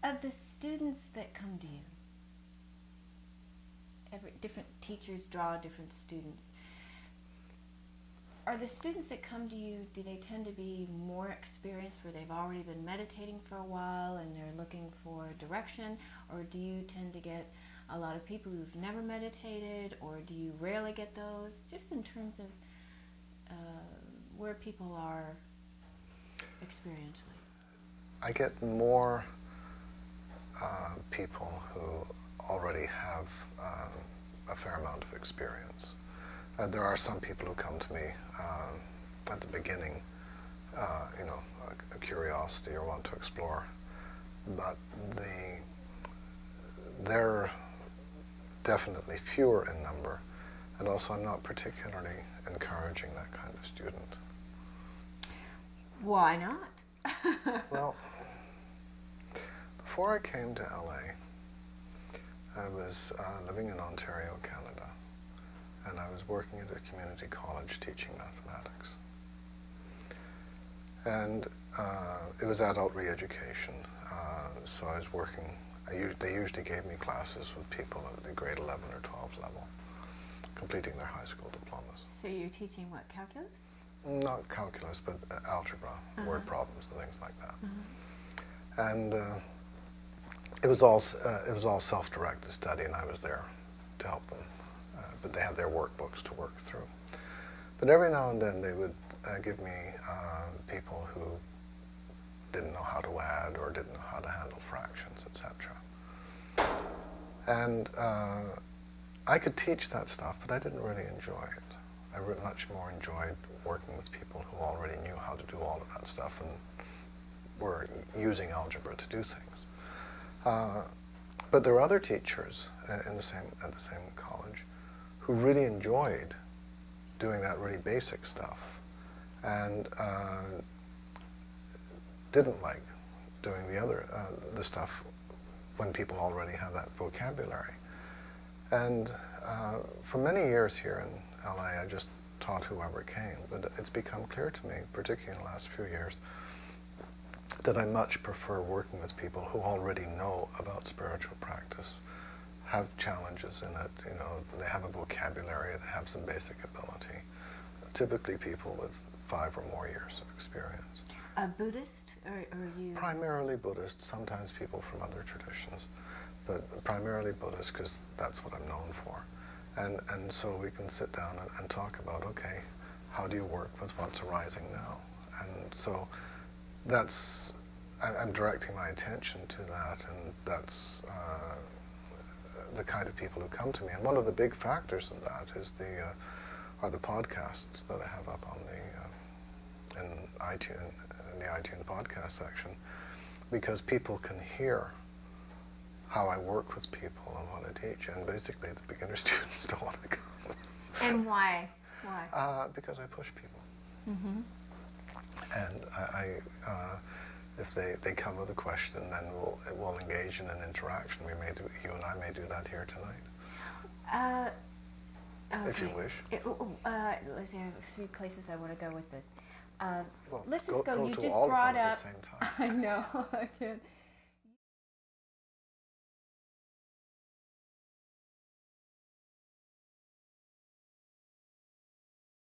Of the students that come to you, different teachers draw different students. Are the students that come to you, do they tend to be more experienced where they've already been meditating for a while and they're looking for direction? Or do you tend to get a lot of people who've never meditated, or do you rarely get those? Just in terms of where people are experientially. I get more people who already have a fair amount of experience. There are some people who come to me at the beginning, you know, a curiosity or want to explore, but they're definitely fewer in number, and also I'm not particularly encouraging that kind of student. Why not? Well, before I came to LA, I was living in Ontario, Canada, and I was working at a community college teaching mathematics. And it was adult re-education, so I was working, they usually gave me classes with people at the grade 11 or 12 level, completing their high school diplomas. So you're teaching what, calculus? Not calculus, but algebra, word problems and things like that. And it was all self-directed study, and I was there to help them. But they had their workbooks to work through. But every now and then they would give me people who didn't know how to add or didn't know how to handle fractions, etc. And I could teach that stuff, but I didn't really enjoy it. I much more enjoyed working with people who already knew how to do all of that stuff and were using algebra to do things. But there were other teachers at the same college who really enjoyed doing that really basic stuff and didn't like doing the stuff when people already had that vocabulary. And for many years here in LA, I just taught whoever came, but it's become clear to me, particularly in the last few years, that I much prefer working with people who already know about spiritual practice, have challenges in it, you know, they have a vocabulary, they have some basic ability. Typically people with 5 or more years of experience. A Buddhist, or you? Primarily Buddhist, sometimes people from other traditions, but primarily Buddhist because that's what I'm known for. And so we can sit down and talk about, okay, how do you work with what's arising now? And so that's, I'm directing my attention to that, and that's the kind of people who come to me. And one of the big factors in that is are the podcasts that I have up on in the iTunes podcast section, because people can hear how I work with people and what I teach, and basically the beginner students don't want to come. And why? Why? Because I push people. Mm-hmm. And if they come with a question, then we'll engage in an interaction. You and I may do that here tonight. Okay. If you wish. Let's see, I have 3 places I want to go with this. Well, let's just go. You to just all brought of them up. at the same time. I know. I can't.